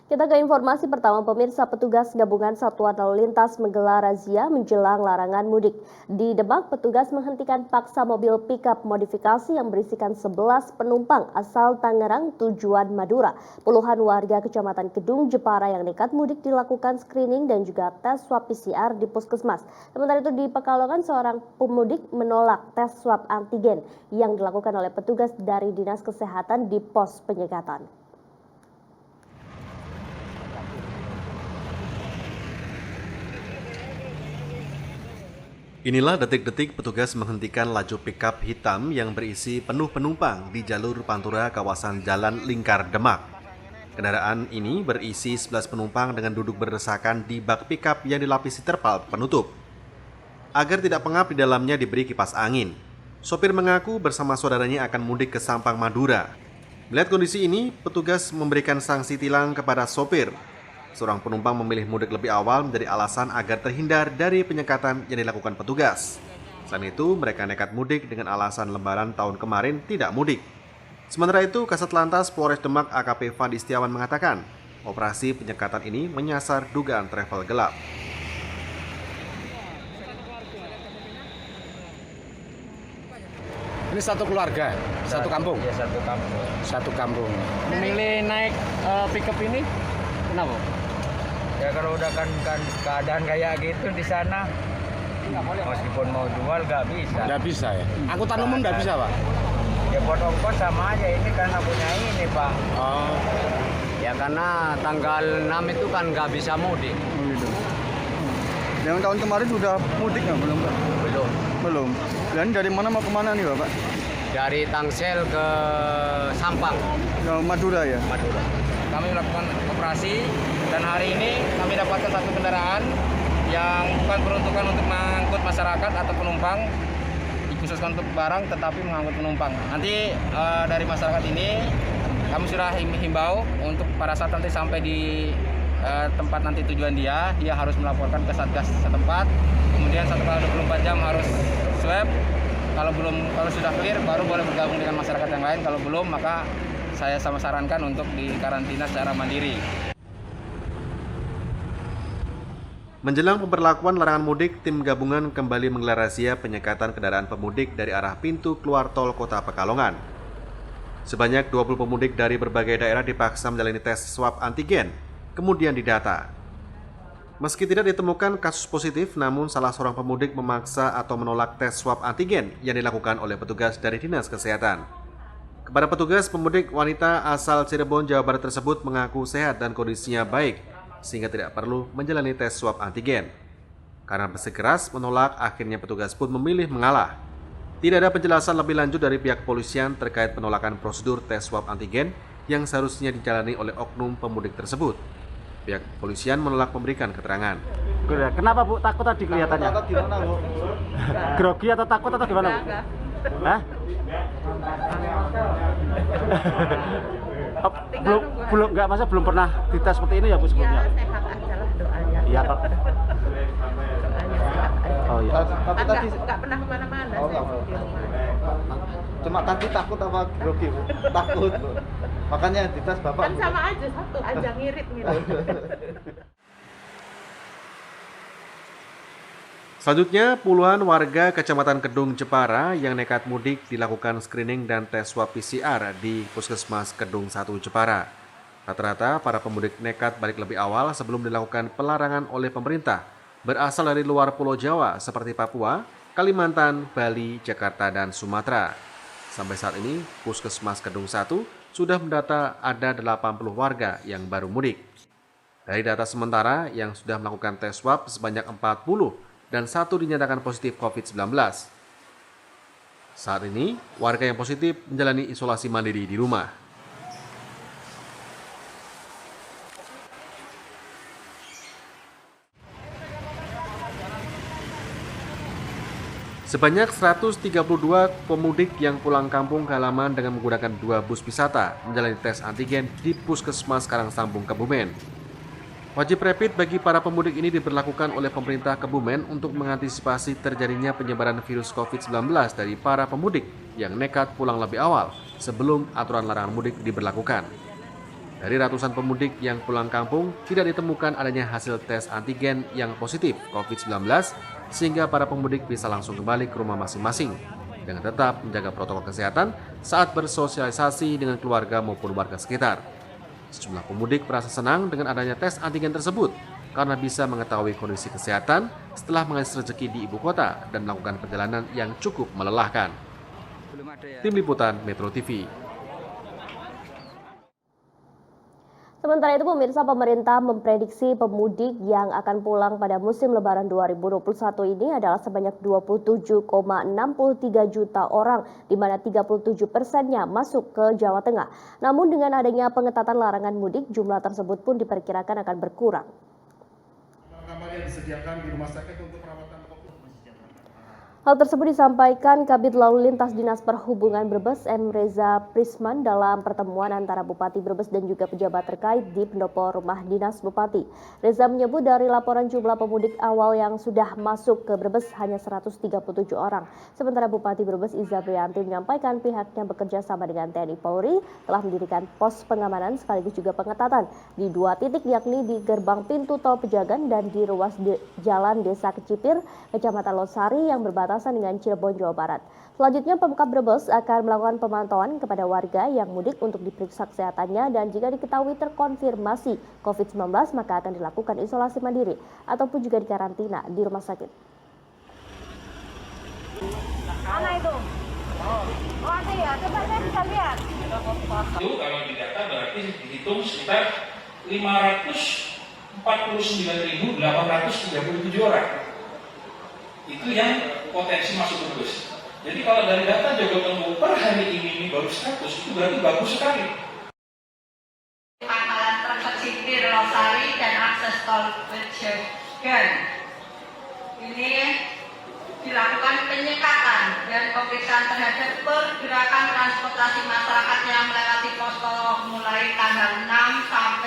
Kita ke informasi pertama, pemirsa. Petugas gabungan Satuan Lalu Lintas menggelar razia menjelang larangan mudik. Di Demak, petugas menghentikan paksa mobil pickup modifikasi yang berisikan 11 penumpang asal Tangerang tujuan Madura. Puluhan warga Kecamatan Kedung Jepara yang nekat mudik dilakukan screening dan juga tes swab PCR di puskesmas. Sementara itu di Pekalongan, seorang pemudik menolak tes swab antigen yang dilakukan oleh petugas dari Dinas Kesehatan di pos penyekatan. Inilah detik-detik petugas menghentikan laju pickup hitam yang berisi penuh penumpang di jalur Pantura kawasan Jalan Lingkar Demak. Kendaraan ini berisi 11 penumpang dengan duduk berdesakan di bak pickup yang dilapisi terpal penutup. Agar tidak pengap, di dalamnya diberi kipas angin. Sopir mengaku bersama saudaranya akan mudik ke Sampang, Madura. Melihat kondisi ini, petugas memberikan sanksi tilang kepada sopir. Seorang penumpang memilih mudik lebih awal menjadi alasan agar terhindar dari penyekatan yang dilakukan petugas. Selain itu, mereka nekat mudik dengan alasan lebaran tahun kemarin tidak mudik. Sementara itu, Kasat Lantas Polres Demak AKP Fandi Setiawan mengatakan, operasi penyekatan ini menyasar dugaan travel gelap. Ini satu keluarga, satu kampung? Ya, satu kampung. Satu kampung. Memilih naik pickup ini kenapa? Ya kalau udah kan keadaan kayak gitu di sana, meskipun mau jual nggak bisa. Nggak bisa ya? Angkutan umum nggak bisa, Pak? Ya buat ongkos sama aja, ini karena punya ini, Pak. Oh. Ya karena tanggal 6 itu kan nggak bisa mudik. Oh gitu. Yang tahun kemarin sudah mudik nggak? Belum, Pak? Belum. Dan dari mana mau kemana nih, Bapak? Dari Tangsel ke Sampang. Ke Madura ya? Madura. Kami melakukan operasi dan hari ini kami dapatkan satu kendaraan yang bukan peruntukan untuk mengangkut masyarakat atau penumpang, dikhususkan untuk barang tetapi mengangkut penumpang. Nanti dari masyarakat ini kami sudah himbau untuk pada saat nanti sampai di tempat nanti tujuan dia harus melaporkan ke Satgas setempat. Kemudian 1x24 jam harus swab. Kalau sudah clear baru boleh bergabung dengan masyarakat yang lain. Kalau belum maka saya sama sarankan untuk dikarantina secara mandiri. Menjelang pemberlakuan larangan mudik, tim gabungan kembali menggelar razia penyekatan kendaraan pemudik dari arah pintu keluar tol Kota Pekalongan. Sebanyak 20 pemudik dari berbagai daerah dipaksa menjalani tes swab antigen, kemudian didata. Meski tidak ditemukan kasus positif, namun salah seorang pemudik memaksa atau menolak tes swab antigen yang dilakukan oleh petugas dari Dinas Kesehatan. Kepada petugas, pemudik wanita asal Cirebon, Jawa Barat tersebut mengaku sehat dan kondisinya baik, sehingga tidak perlu menjalani tes swab antigen. Karena bersikeras menolak, akhirnya petugas pun memilih mengalah. Tidak ada penjelasan lebih lanjut dari pihak kepolisian terkait penolakan prosedur tes swab antigen yang seharusnya dijalani oleh oknum pemudik tersebut. Pihak kepolisian menolak memberikan keterangan. Kenapa, Bu? Takut tadi kelihatannya? Takut gimana, Bu? Grogi atau takut atau gimana, Bu? Hah? belum pernah dites seperti ini ya, Bu, sebelumnya? Ya, sehat aja lah doanya. Iya, Pak. Doanya sehat aja. Oh iya. Tapi tadi Nggak pernah kemana-mana Oh, saya nggak di rumah. cuma tadi takut apa grogi, Bu? Takut, Bu. Makanya dites Bapak. Kan sama aja, satu aja ngirit-ngirit. Selanjutnya, puluhan warga Kecamatan Kedung Jepara yang nekat mudik dilakukan screening dan tes swab PCR di Puskesmas Kedung 1 Jepara. Rata-rata para pemudik nekat balik lebih awal sebelum dilakukan pelarangan oleh pemerintah, berasal dari luar Pulau Jawa seperti Papua, Kalimantan, Bali, Jakarta, dan Sumatera. Sampai saat ini, Puskesmas Kedung 1 sudah mendata ada 80 warga yang baru mudik. Dari data sementara yang sudah melakukan tes swab sebanyak 40 dan 1 dinyatakan positif COVID-19. Saat ini, warga yang positif menjalani isolasi mandiri di rumah. Sebanyak 132 pemudik yang pulang kampung ke halaman dengan menggunakan 2 bus wisata menjalani tes antigen di Puskesmas Karangsambung, Kebumen. Wajib rapid bagi para pemudik ini diberlakukan oleh pemerintah Kebumen untuk mengantisipasi terjadinya penyebaran virus COVID-19 dari para pemudik yang nekat pulang lebih awal sebelum aturan larangan mudik diberlakukan. Dari ratusan pemudik yang pulang kampung, tidak ditemukan adanya hasil tes antigen yang positif COVID-19, sehingga para pemudik bisa langsung kembali ke rumah masing-masing, dengan tetap menjaga protokol kesehatan saat bersosialisasi dengan keluarga maupun warga sekitar. Sejumlah pemudik merasa senang dengan adanya tes antigen tersebut, karena bisa mengetahui kondisi kesehatan setelah mengais rezeki di ibu kota dan melakukan perjalanan yang cukup melelahkan. Tim Liputan Metro TV. Sementara itu, pemirsa, pemerintah memprediksi pemudik yang akan pulang pada musim Lebaran 2021 ini adalah sebanyak 27,63 juta orang, di mana 37%-nya masuk ke Jawa Tengah. Namun dengan adanya pengetatan larangan mudik, jumlah tersebut pun diperkirakan akan berkurang. Kamar yang disediakan di rumah sakit untuk perawatan Hal tersebut disampaikan Kabid Lalu Lintas Dinas Perhubungan Brebes M. Reza Prisman dalam pertemuan antara Bupati Brebes dan juga pejabat terkait di pendopo rumah dinas Bupati. Reza menyebut dari laporan jumlah pemudik awal yang sudah masuk ke Brebes hanya 137 orang. Sementara Bupati Brebes Iza Brianti menyampaikan pihaknya bekerja sama dengan TNI Polri telah mendirikan pos pengamanan sekaligus juga pengetatan di 2 titik, yakni di gerbang pintu tol Pejagan dan di ruas Jalan Desa Kecipir, Kecamatan Losari yang berbatasan dengan Cirebon, Jawa Barat. Selanjutnya, Pemkab Brebes akan melakukan pemantauan kepada warga yang mudik untuk diperiksa kesehatannya dan jika diketahui terkonfirmasi COVID-19 maka akan dilakukan isolasi mandiri ataupun juga dikarantina di rumah sakit. Mana itu? Oh ada ya, coba saya bisa lihat. Itu kalau didata berarti dihitung sekitar 549.837 orang. Itu yang potensi masuk Brebes. Jadi kalau dari data Jawa Tengah per hari ini baru 100, itu berarti bagus sekali. Pangkalan Terkecipir Losari dan akses tol Pejagan. Ini dilakukan penyekatan dan pemeriksaan terhadap pergerakan transportasi masyarakat yang melewati posko mulai tanggal 6 sampai